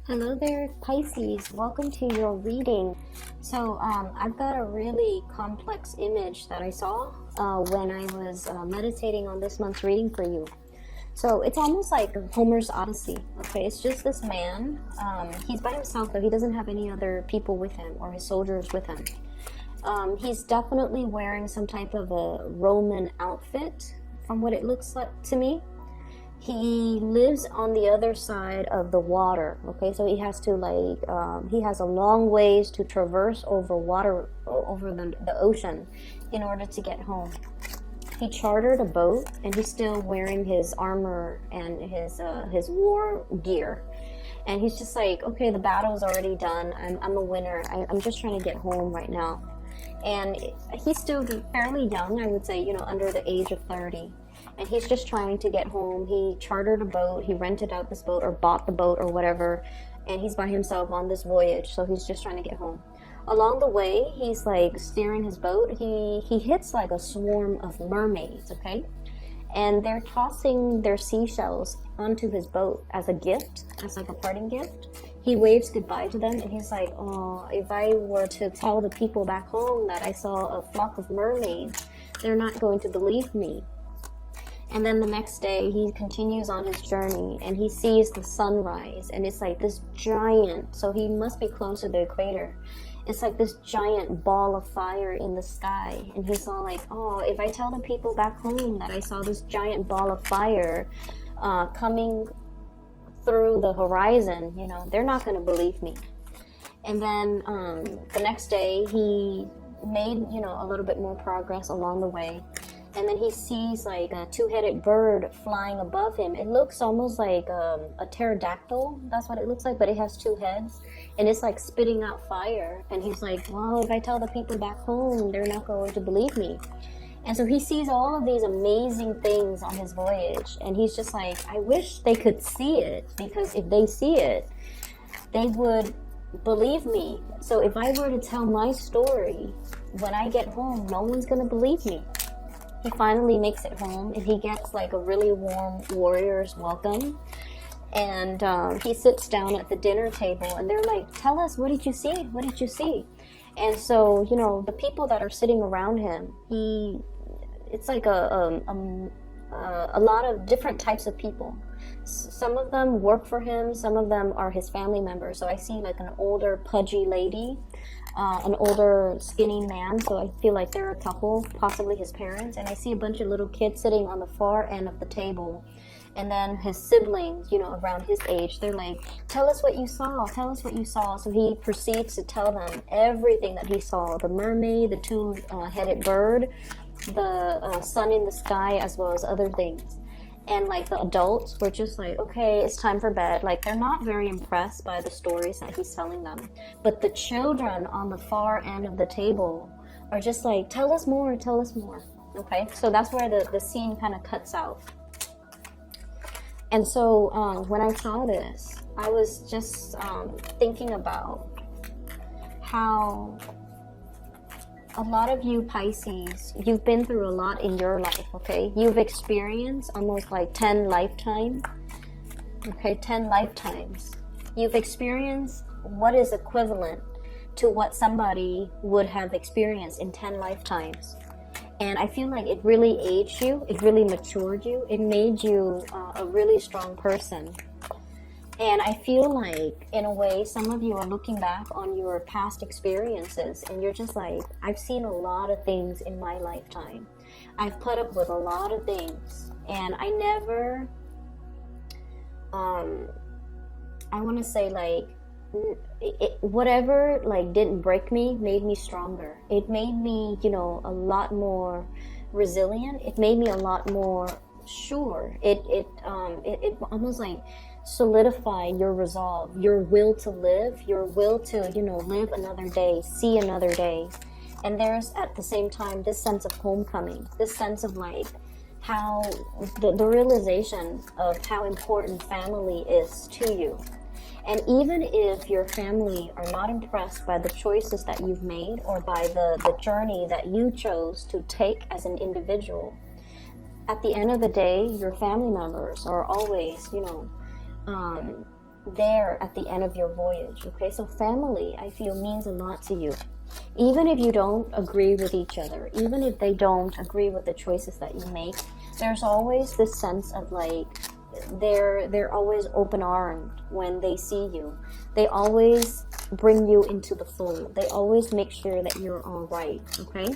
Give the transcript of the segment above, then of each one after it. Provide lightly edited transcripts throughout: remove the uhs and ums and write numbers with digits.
Hello there, Pisces. Welcome to your reading. So I've got a really complex image that I saw when I was meditating on this month's reading for you. So it's almost like Homer's Odyssey. Okay, it's just this man. He's by himself, but he doesn't have any other people with him or his soldiers with him. He's definitely wearing some type of a Roman outfit, from what it looks like to me. He lives on the other side of the water. Okay, so he has to he has a long ways to traverse over water, over the ocean, in order to get home. He chartered a boat, and he's still wearing his armor and his war gear. And he's just like, okay, the battle's already done. I'm a winner. I'm just trying to get home right now. And he's still fairly young, I would say, under the age of 30. And he's just trying to get home. He chartered a boat, he rented out this boat or bought the boat or whatever, and he's by himself on this voyage, so he's just trying to get home. Along the way, he's like steering his boat. He hits like a swarm of mermaids, okay? And they're tossing their seashells onto his boat as a gift, as like a parting gift. He waves goodbye to them, and he's like, oh, if I were to tell the people back home that I saw a flock of mermaids, they're not going to believe me. And then the next day, he continues on his journey, and he sees the sunrise, and it's like this giant, so he must be close to the equator. It's like this giant ball of fire in the sky, and he's all like, oh, if I tell the people back home that I saw this giant ball of fire coming through the horizon, they're not going to believe me. And then the next day, he made, a little bit more progress along the way. And then he sees like a two-headed bird flying above him. It looks almost like a pterodactyl. That's what it looks like, but it has two heads. And it's like spitting out fire. And he's like, well, if I tell the people back home, they're not going to believe me. And so he sees all of these amazing things on his voyage. And he's just like, I wish they could see it. Because if they see it, they would believe me. So if I were to tell my story, when I get home, no one's going to believe me. He finally makes it home, and he gets like a really warm warrior's welcome. And he sits down at the dinner table, and they're like, tell us, what did you see? What did you see? And so, the people that are sitting around him, it's like a lot of different types of people. Some of them work for him, some of them are his family members. So I see like an older pudgy lady, an older skinny man, so I feel like they're a couple, possibly his parents. And I see a bunch of little kids sitting on the far end of the table, and then his siblings, around his age, they're like, tell us what you saw, tell us what you saw. So he proceeds to tell them everything that he saw: the mermaid, the two-headed bird, the sun in the sky, as well as other things. And like the adults were just like, okay, it's time for bed. Like, they're not very impressed by the stories that he's telling them. But the children on the far end of the table are just like, tell us more, tell us more. Okay, so that's where the scene kind of cuts out. And so when I saw this, I was just thinking about how a lot of you Pisces, you've been through a lot in your life, okay? You've experienced almost like 10 lifetimes, okay? 10 lifetimes. You've experienced what is equivalent to what somebody would have experienced in 10 lifetimes. And I feel like it really aged you, it really matured you, it made you a really strong person. And I feel like, in a way, some of you are looking back on your past experiences, and you're just like, I've seen a lot of things in my lifetime. I've put up with a lot of things, and I never, I want to say, like, whatever, like, didn't break me made me stronger. It made me, a lot more resilient. It made me a lot more sure. It almost like solidify your resolve, your will to live, your will to, live another day, see another day. And there's at the same time this sense of homecoming, this sense of like how the realization of how important family is to you. And even if your family are not impressed by the choices that you've made or by the journey that you chose to take as an individual, at the end of the day, your family members are always, there at the end of your voyage. Okay, so family, I feel, means a lot to you. Even if you don't agree with each other, even if they don't agree with the choices that you make, there's always this sense of like, they're always open-armed when they see you. They always bring you into the fold. They always make sure that you're all right. Okay,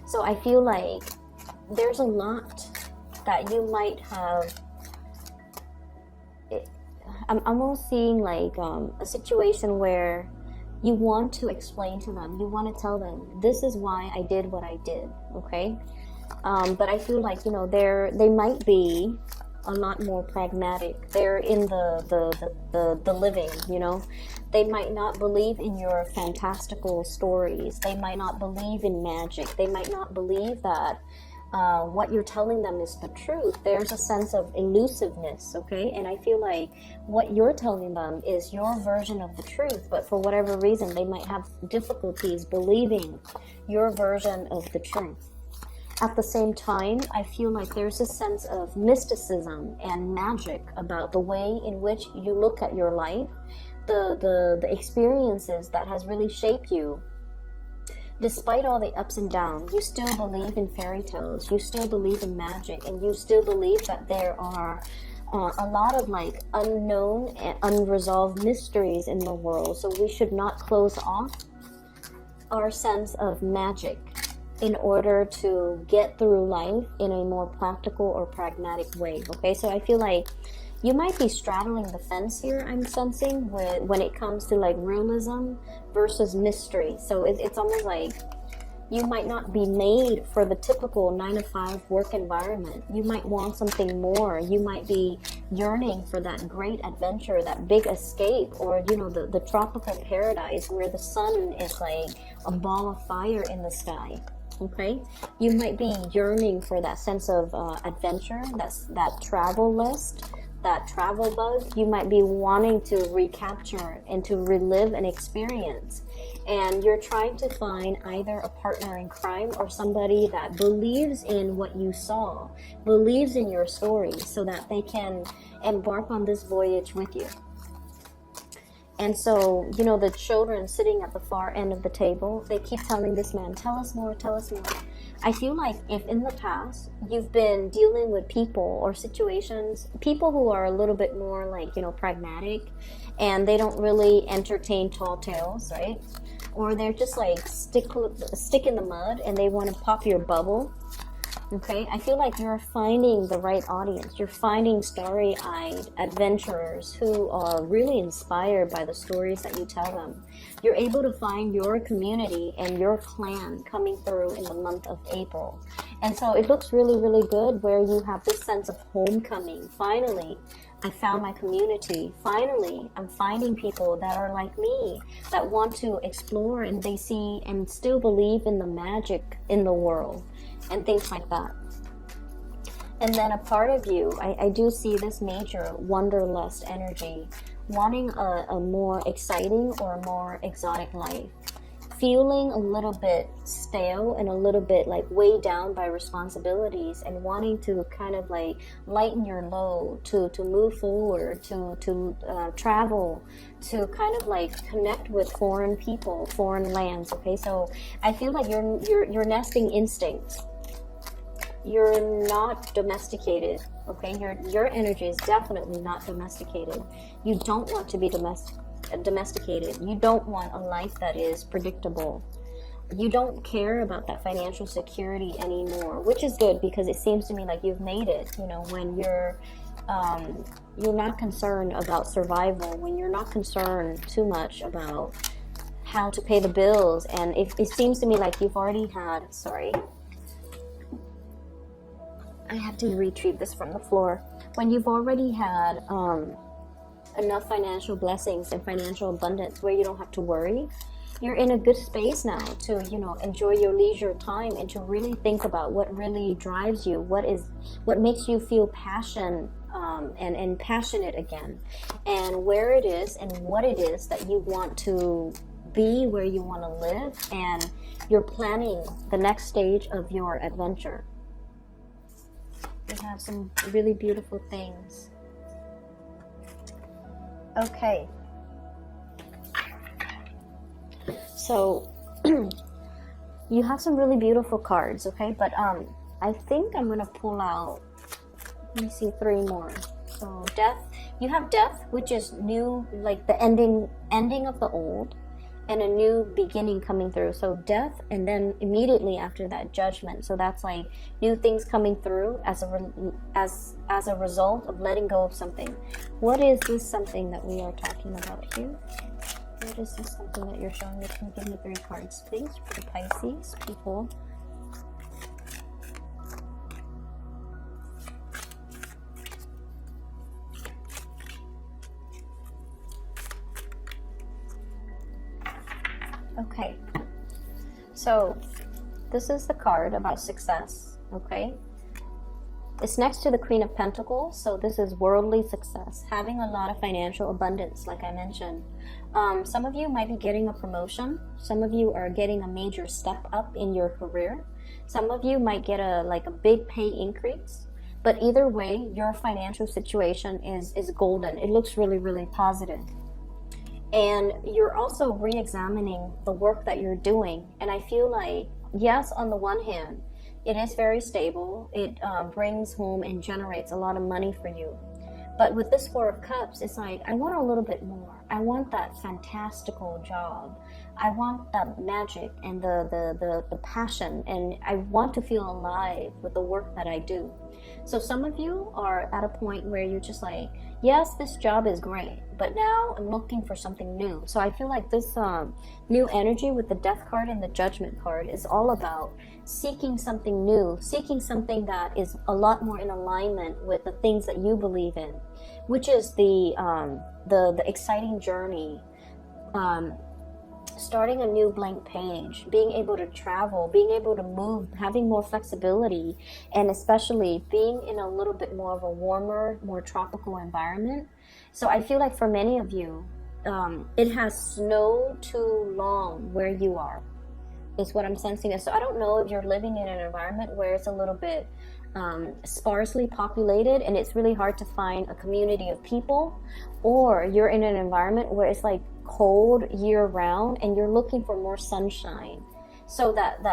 so I feel like there's a lot that you might have. I'm almost seeing like a situation where you want to explain to them, you want to tell them, this is why I did what I did. Okay, but I feel like, you know, they might be a lot more pragmatic. They're in the living, you know. They might not believe in your fantastical stories. They might not believe in magic. They might not believe that what you're telling them is the truth. There's a sense of elusiveness, okay? And I feel like what you're telling them is your version of the truth, but for whatever reason, they might have difficulties believing your version of the truth. At the same time, I feel like there's a sense of mysticism and magic about the way in which you look at your life, the experiences that has really shaped you. Despite all the ups and downs, you still believe in fairy tales, you still believe in magic, and you still believe that there are a lot of like unknown and unresolved mysteries in the world. So we should not close off our sense of magic in order to get through life in a more practical or pragmatic way. Okay, so I feel like you might be straddling the fence here, I'm sensing, when it comes to like realism versus mystery. So it's almost like you might not be made for the typical 9-to-5 work environment. You might want something more. You might be yearning for that great adventure, that big escape, or, you know, the tropical paradise where the sun is like a ball of fire in the sky. Okay, you might be yearning for that sense of adventure, that travel list, that travel bug. You might be wanting to recapture and to relive an experience, and you're trying to find either a partner in crime or somebody that believes in what you saw, believes in your story, so that they can embark on this voyage with you. And so, you know, the children sitting at the far end of the table, they keep telling this man, tell us more, tell us more. I feel like if in the past you've been dealing with people or situations, people who are a little bit more like, you know, pragmatic, and they don't really entertain tall tales, right? Or they're just like stick in the mud and they want to pop your bubble. Okay, I feel like you're finding the right audience. You're finding starry-eyed adventurers who are really inspired by the stories that you tell them. You're able to find your community and your clan coming through in the month of April. And so it looks really, really good where you have this sense of homecoming. Finally, I found my community. Finally, I'm finding people that are like me, that want to explore, and they see and still believe in the magic in the world. And things like that. And then a part of you, I do see this major wanderlust energy, wanting a more exciting or a more exotic life, feeling a little bit stale and a little bit like weighed down by responsibilities, and wanting to kind of like lighten your load, to move forward, to travel, to kind of like connect with foreign people, foreign lands. Okay, so I feel like your nesting instincts. You're not domesticated, okay? Your energy is definitely not domesticated. You don't want to be domesticated. You don't want a life that is predictable. You don't care about that financial security anymore, which is good because it seems to me like you've made it, you know, when you're not concerned about survival, when you're not concerned too much about how to pay the bills. And it seems to me like you've already had, I have to retrieve this from the floor. When you've already had enough financial blessings and financial abundance where you don't have to worry, you're in a good space now to, you know, enjoy your leisure time and to really think about what really drives you, what makes you feel passion and passionate again, and where it is and what it is that you want to be, where you want to live, and you're planning the next stage of your adventure. We have some really beautiful things. Okay. So you have some really beautiful cards, okay? But I think I'm gonna pull out, let me see, 3 more. So death, you have death, which is new, like the ending of the old, and a new beginning coming through. So death, and then immediately after that, judgment. So that's like new things coming through as a result of letting go of something. What is this something that we are talking about here? What is this something that you're showing me? Can you give me 3 cards, please, for the Pisces people? Okay, so this is the card about success, okay? It's next to the Queen of Pentacles, so this is worldly success, having a lot of financial abundance, like I mentioned. Some of you might be getting a promotion. Some of you are getting a major step up in your career. Some of you might get a big pay increase. But either way, your financial situation is golden. It looks really, really positive. And you're also re-examining the work that you're doing. And I feel like, yes, on the one hand, it is very stable. It brings home and generates a lot of money for you. But with this 4 of Cups, it's like, I want a little bit more. I want that fantastical job. I want that magic and the passion. And I want to feel alive with the work that I do. So some of you are at a point where you're just like, yes, this job is great, but now I'm looking for something new. So I feel like this new energy with the Death card and the Judgment card is all about seeking something new, seeking something that is a lot more in alignment with the things that you believe in, which is the exciting journey, starting a new blank page, being able to travel, being able to move, having more flexibility, and especially being in a little bit more of a warmer, more tropical environment. So I feel like for many of you, it has snowed too long where you are, is what I'm sensing. So I don't know if you're living in an environment where it's a little bit sparsely populated and it's really hard to find a community of people, or you're in an environment where it's like cold year round and you're looking for more sunshine. So that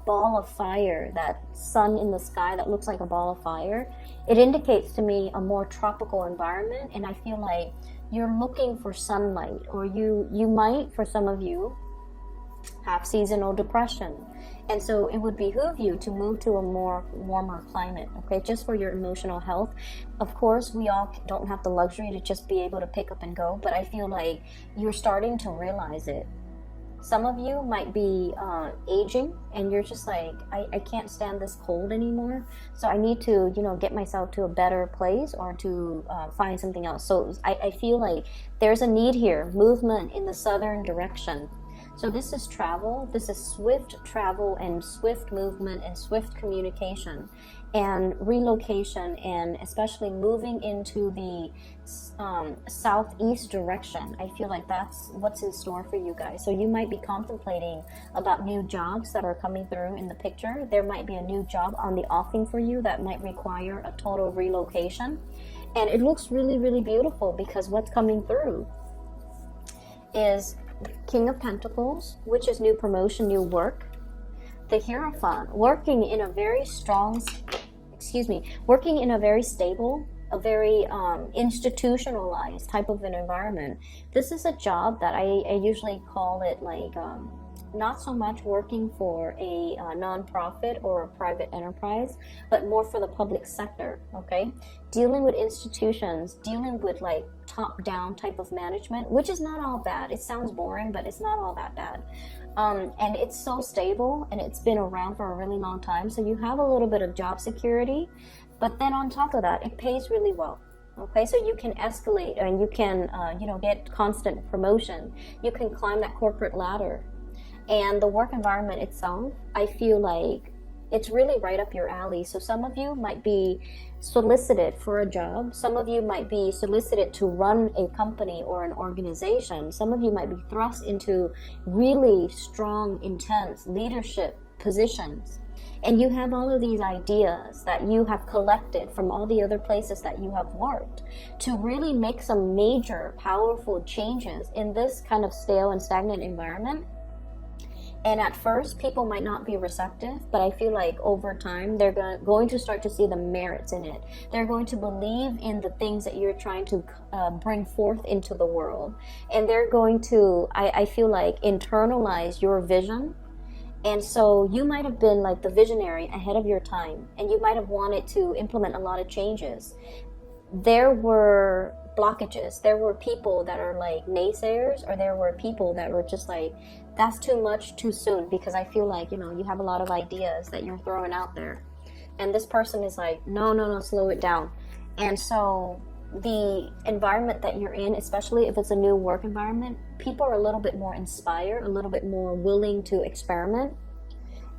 ball of fire, that sun in the sky that looks like a ball of fire, it indicates to me a more tropical environment. And I feel like you're looking for sunlight, or you might, for some of you, have seasonal depression. And so it would behoove you to move to a more warmer climate, okay, just for your emotional health. Of course, we all don't have the luxury to just be able to pick up and go, but I feel like you're starting to realize it. Some of you might be aging and you're just like, I can't stand this cold anymore, so I need to, get myself to a better place or to find something else. So I feel like there's a need here, movement in the southern direction. So this is travel, this is swift travel and swift movement and swift communication and relocation, and especially moving into the southeast direction. I feel like that's what's in store for you guys. So you might be contemplating about new jobs that are coming through in the picture. There might be a new job on the offing for you that might require a total relocation. And it looks really, really beautiful because what's coming through is King of Pentacles, which is new promotion, new work. The Hierophant, working in a very stable, a very institutionalized type of an environment. This is a job that I usually call it like not so much working for a non-profit or a private enterprise, but more for the public sector, okay? Dealing with institutions, dealing with like top-down type of management, which is not all bad. It sounds boring, but it's not all that bad. And it's so stable, and it's been around for a really long time, so you have a little bit of job security, but then on top of that, it pays really well. Okay, so you can escalate and you can, get constant promotion. You can climb that corporate ladder. And the work environment itself, I feel like it's really right up your alley. So some of you might be solicited for a job. Some of you might be solicited to run a company or an organization. Some of you might be thrust into really strong, intense leadership positions. And you have all of these ideas that you have collected from all the other places that you have worked to really make some major, powerful changes in this kind of stale and stagnant environment. And at first, people might not be receptive, but I feel like over time, they're going to start to see the merits in it. They're going to believe in the things that you're trying to bring forth into the world. And they're going to, I feel like, internalize your vision. And so you might have been like the visionary ahead of your time, and you might have wanted to implement a lot of changes. There were blockages. There were people that are like naysayers, or there were people that were just like, that's too much too soon, because I feel like, you have a lot of ideas that you're throwing out there. And this person is like, no, slow it down. And so the environment that you're in, especially if it's a new work environment, people are a little bit more inspired, a little bit more willing to experiment,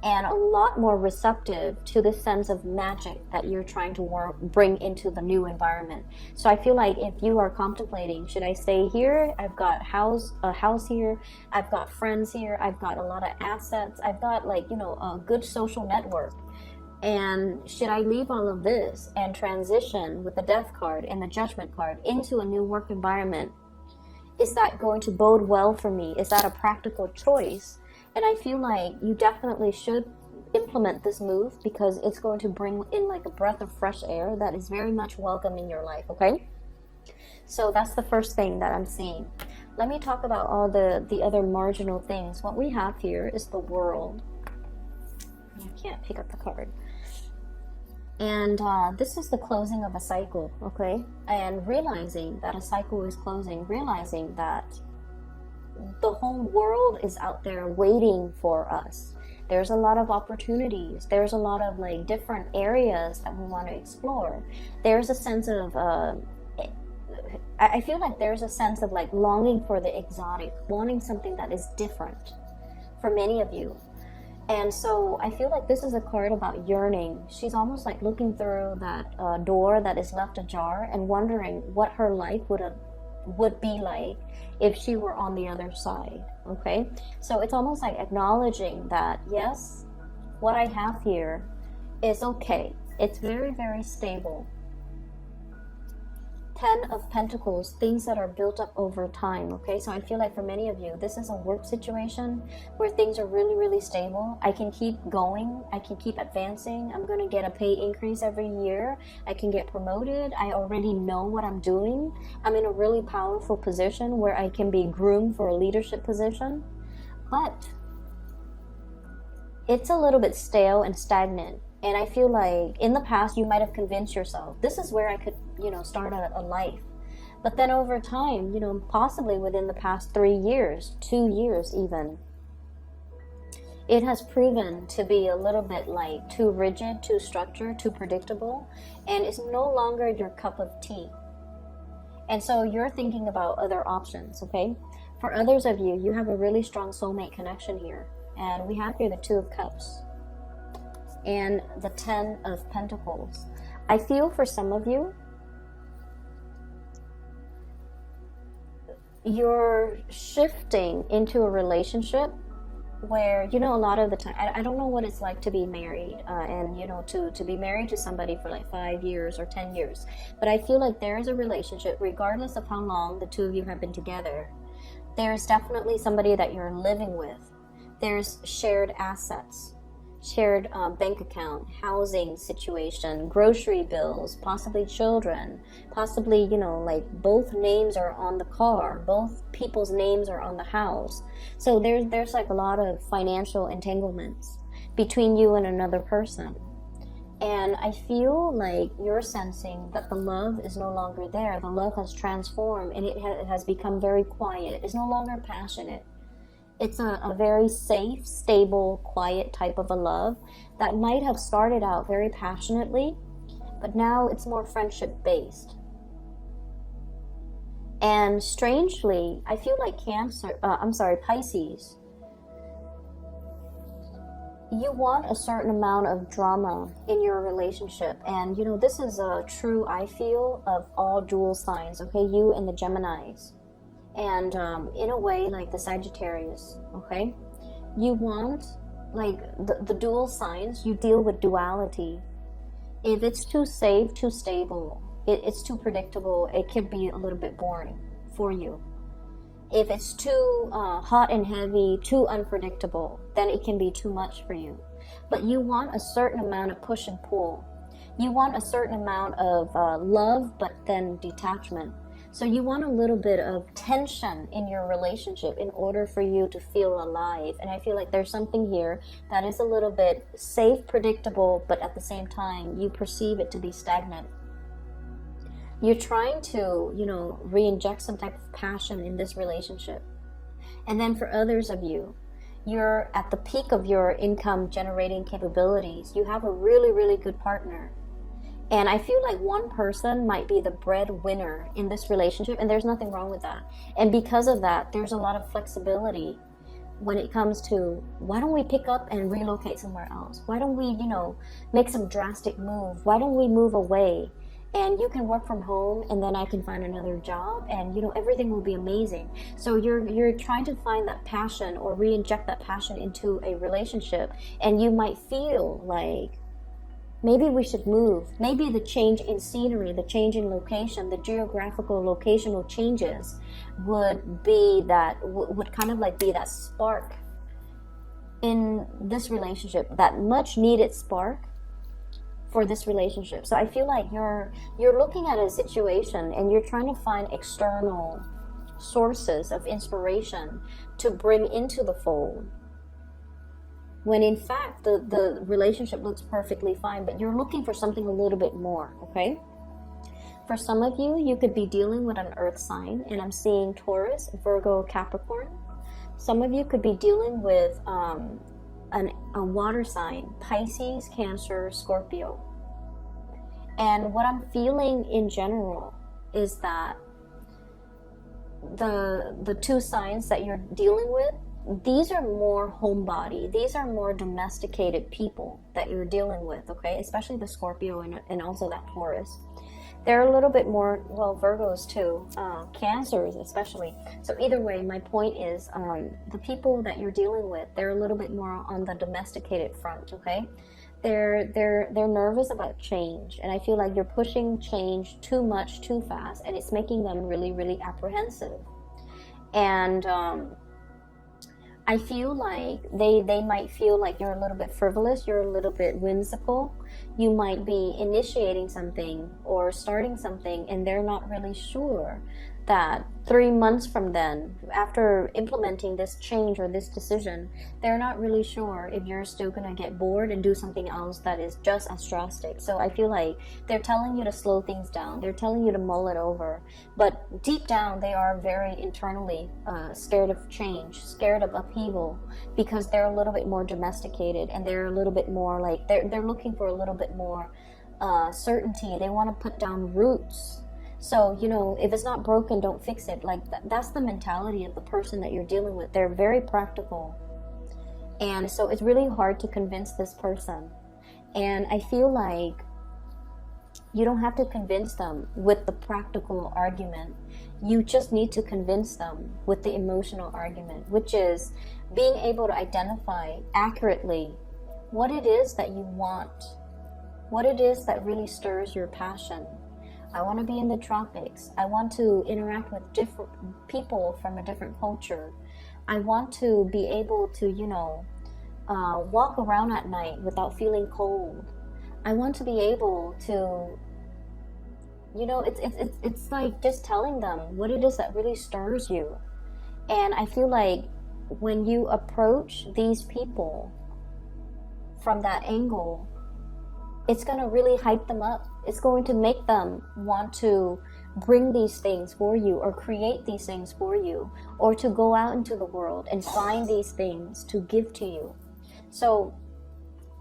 and a lot more receptive to this sense of magic that you're trying to bring into the new environment. So I feel like if you are contemplating, should I stay here? I've got a house here. I've got friends here. I've got a lot of assets. I've got a good social network. And should I leave all of this and transition with the Death card and the Judgment card into a new work environment? Is that going to bode well for me? Is that a practical choice? And I feel like you definitely should implement this move, because it's going to bring in like a breath of fresh air that is very much welcome in your life, okay? So that's the first thing that I'm seeing. Let me talk about all the other marginal things. What we have here is the World. I can't pick up the card. And this is the closing of a cycle, okay? And realizing that a cycle is closing, realizing that the whole world is out there waiting for us. There's a lot of opportunities. There's a lot of like different areas that we want to explore. There's a sense of, I feel like there's a sense of like longing for the exotic, wanting something that is different for many of you. And so I feel like this is a card about yearning. She's almost like looking through that door that is left ajar and wondering what her life would be like if she were on the other side, okay? So it's almost like acknowledging that, yes, what I have here is okay. It's very, very stable. 10 of Pentacles, things that are built up over time, okay? So I feel like for many of you, this is a work situation where things are really, really stable. I can keep going. I can keep advancing. I'm going to get a pay increase every year. I can get promoted. I already know what I'm doing. I'm in a really powerful position where I can be groomed for a leadership position. But it's a little bit stale and stagnant. And I feel like in the past, you might have convinced yourself, this is where I could, start a life. But then over time, possibly within the past 3 years, 2 years even, it has proven to be a little bit like too rigid, too structured, too predictable, and it's no longer your cup of tea. And so you're thinking about other options, okay? For others of you, you have a really strong soulmate connection here. And we have here the 2 of Cups and the 10 of Pentacles. I feel for some of you, you're shifting into a relationship where, a lot of the time, I don't know what it's like to be married and, to be married to somebody for like 5 years or 10 years. But I feel like there is a relationship, regardless of how long the 2 of you have been together. There's definitely somebody that you're living with. There's shared assets, shared bank account, housing situation, grocery bills, possibly children, possibly, like both names are on the car, both people's names are on the house. So there's like a lot of financial entanglements between you and another person. And I feel like you're sensing that the love is no longer there. The love has transformed and it has become very quiet. It's no longer passionate. It's a very safe, stable, quiet type of a love that might have started out very passionately, but now it's more friendship-based. And strangely, I feel like Pisces, you want a certain amount of drama in your relationship. And, this is a true, I feel, of all dual signs, okay? You and the Geminis. And in a way, like the Sagittarius, okay? You want like the dual signs, you deal with duality. If it's too safe, too stable, it's too predictable, it can be a little bit boring for you. If it's too hot and heavy, too unpredictable, then it can be too much for you. But you want a certain amount of push and pull. You want a certain amount of love, but then detachment. So you want a little bit of tension in your relationship in order for you to feel alive. And I feel like there's something here that is a little bit safe, predictable, but at the same time, you perceive it to be stagnant. You're trying to, re-inject some type of passion in this relationship. And then for others of you, you're at the peak of your income generating capabilities. You have a really, really good partner. And I feel like one person might be the breadwinner in this relationship, and there's nothing wrong with that. And because of that, there's a lot of flexibility when it comes to, why don't we pick up and relocate somewhere else? Why don't we, make some drastic move? Why don't we move away? And you can work from home, and then I can find another job, and everything will be amazing. So you're trying to find that passion or re-inject that passion into a relationship, and you might feel like, maybe we should move. Maybe the change in scenery, the change in location, the geographical locational changes would be that, would kind of like be that spark in this relationship, that much needed spark for this relationship. So I feel like you're looking at a situation and you're trying to find external sources of inspiration to bring into the fold, when in fact the relationship looks perfectly fine, but you're looking for something a little bit more. Okay, for some of you, you could be dealing with an earth sign, and I'm seeing Taurus, Virgo, Capricorn. Some of you could be dealing with a water sign, Pisces, Cancer, Scorpio. And what I'm feeling in general is that the two signs that you're dealing with, these are more homebody. These are more domesticated people that you're dealing with, okay? Especially the Scorpio and also that Taurus. They're a little bit more, well, Virgos too, Cancers especially. So either way, my point is the people that you're dealing with, they're a little bit more on the domesticated front, okay? They're nervous about change, and I feel like you're pushing change too much, too fast, and it's making them really, really apprehensive. And I feel like they might feel like you're a little bit frivolous, you're a little bit whimsical. You might be initiating something or starting something, and they're not really sure that 3 months from then, after implementing this change or this decision, they're not really sure if you're still going to get bored and do something else that is just as drastic. So I feel like they're telling you to slow things down. They're telling you to mull it over. But deep down, they are very internally scared of change, scared of upheaval, because they're a little bit more domesticated, and they're a little bit more like, they're looking for a little bit more certainty. They want to put down roots. So, if it's not broken, don't fix it. Like, that's the mentality of the person that you're dealing with. They're very practical. And so it's really hard to convince this person. And I feel like you don't have to convince them with the practical argument. You just need to convince them with the emotional argument, which is being able to identify accurately what it is that you want, what it is that really stirs your passion. I want to be in the tropics. I want to interact with different people from a different culture. I want to be able to, walk around at night without feeling cold. I want to be able to, it's like just telling them what it is that really stirs you. And I feel like when you approach these people from that angle, it's going to really hype them up. It's going to make them want to bring these things for you, or create these things for you, or to go out into the world and find these things to give to you. So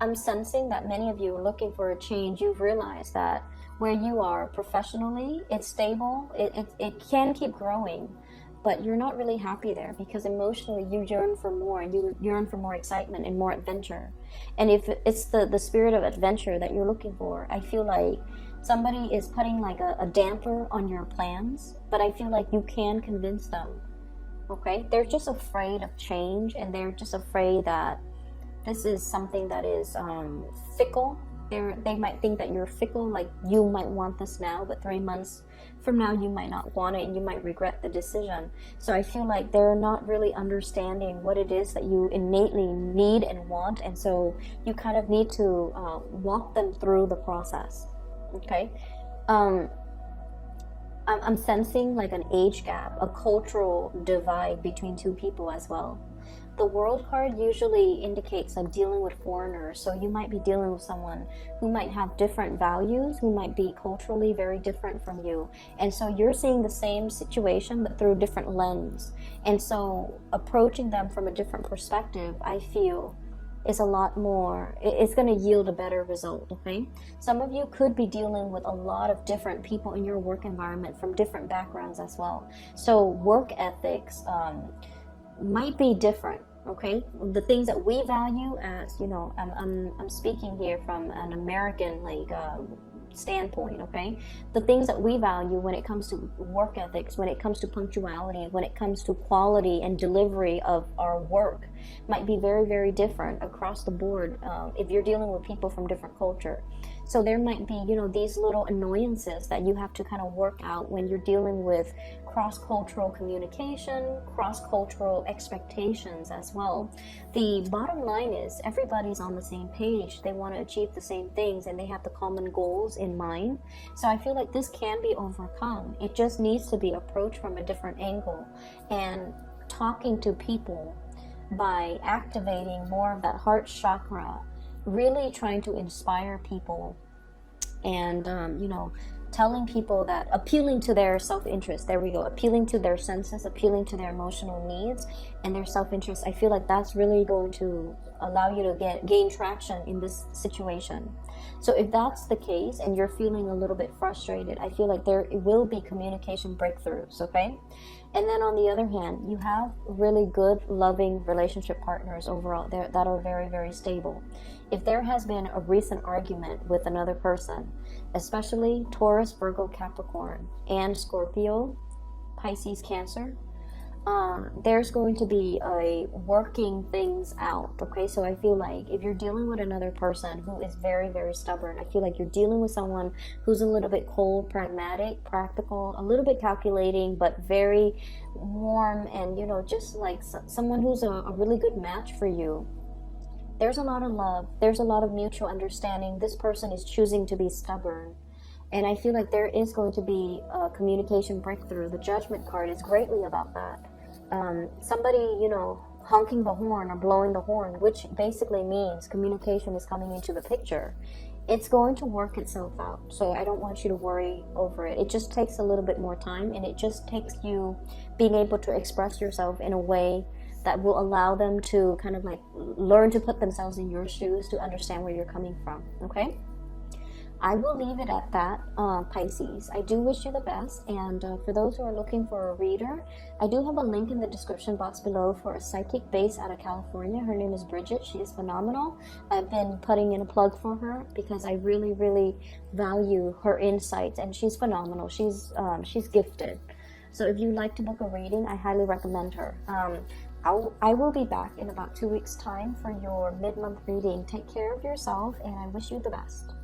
I'm sensing that many of you are looking for a change. You've realized that where you are professionally, it's stable, it can keep growing, but you're not really happy there, because emotionally you yearn for more, and you yearn for more excitement and more adventure. And if it's the spirit of adventure that you're looking for, I feel like somebody is putting like a damper on your plans, but I feel like you can convince them, okay? They're just afraid of change, and they're just afraid that This is something that is fickle. They might think that you're fickle, like you might want this now, but 3 months from now you might not want it and you might regret the decision. So I feel like they're not really understanding what it is that you innately need and want, and so you kind of need to walk them through the process. Okay. I'm sensing like an age gap, a cultural divide between two people as well. The World card usually indicates like dealing with foreigners, so you might be dealing with someone who might have different values, who might be culturally very different from you, and so you're seeing the same situation but through a different lens, and so approaching them from a different perspective, I feel, is a lot more, it's going to yield a better result. Okay, some of you could be dealing with a lot of different people in your work environment from different backgrounds as well, so work ethics might be different. Okay, the things that we value, as you know, I'm speaking here from an American standpoint. Okay, the things that we value when it comes to work ethics, when it comes to punctuality, when it comes to quality and delivery of our work, might be very, very different across the board if you're dealing with people from different culture. So there might be, you know, these little annoyances that you have to kind of work out when you're dealing with cross-cultural communication, cross-cultural expectations as well. The bottom line is everybody's on the same page. They want to achieve the same things and they have the common goals in mind. So I feel like this can be overcome. It just needs to be approached from a different angle, and talking to people by activating more of that heart chakra, really trying to inspire people, and you know, telling people that, appealing to their self-interest, there we go, appealing to their senses, appealing to their emotional needs and their self-interest. I feel like that's really going to allow you to gain traction in this situation. So if that's the case and you're feeling a little bit frustrated, I feel like there will be communication breakthroughs. Okay, and then on the other hand, you have really good, loving relationship partners overall there that are very, very stable. If there has been a recent argument with another person, especially Taurus, Virgo, Capricorn, and Scorpio, Pisces, Cancer, there's going to be a working things out. Okay, so I feel like if you're dealing with another person who is very, very stubborn, I feel like you're dealing with someone who's a little bit cold, pragmatic, practical, a little bit calculating, but very warm, and you know, just like someone who's a really good match for you. There's a lot of love, there's a lot of mutual understanding. This person is choosing to be stubborn, and I feel like there is going to be a communication breakthrough. The Judgment card is greatly about that. Somebody, you know, honking the horn or blowing the horn, which basically means communication is coming into the picture. It's going to work itself out, so I don't want you to worry over it. It just takes a little bit more time, and it just takes you being able to express yourself in a way that will allow them to kind of like learn to put themselves in your shoes to understand where you're coming from. Okay, I will leave it at that, Pisces. I do wish you the best, and for those who are looking for a reader, I do have a link in the description box below for a psychic based out of California. Her name is Bridget. She is phenomenal. I've been putting in a plug for her because I really, really value her insights, and she's phenomenal. She's gifted. So if you'd like to book a reading, I highly recommend her. I will be back in about 2 weeks' time for your mid-month reading. Take care of yourself, and I wish you the best.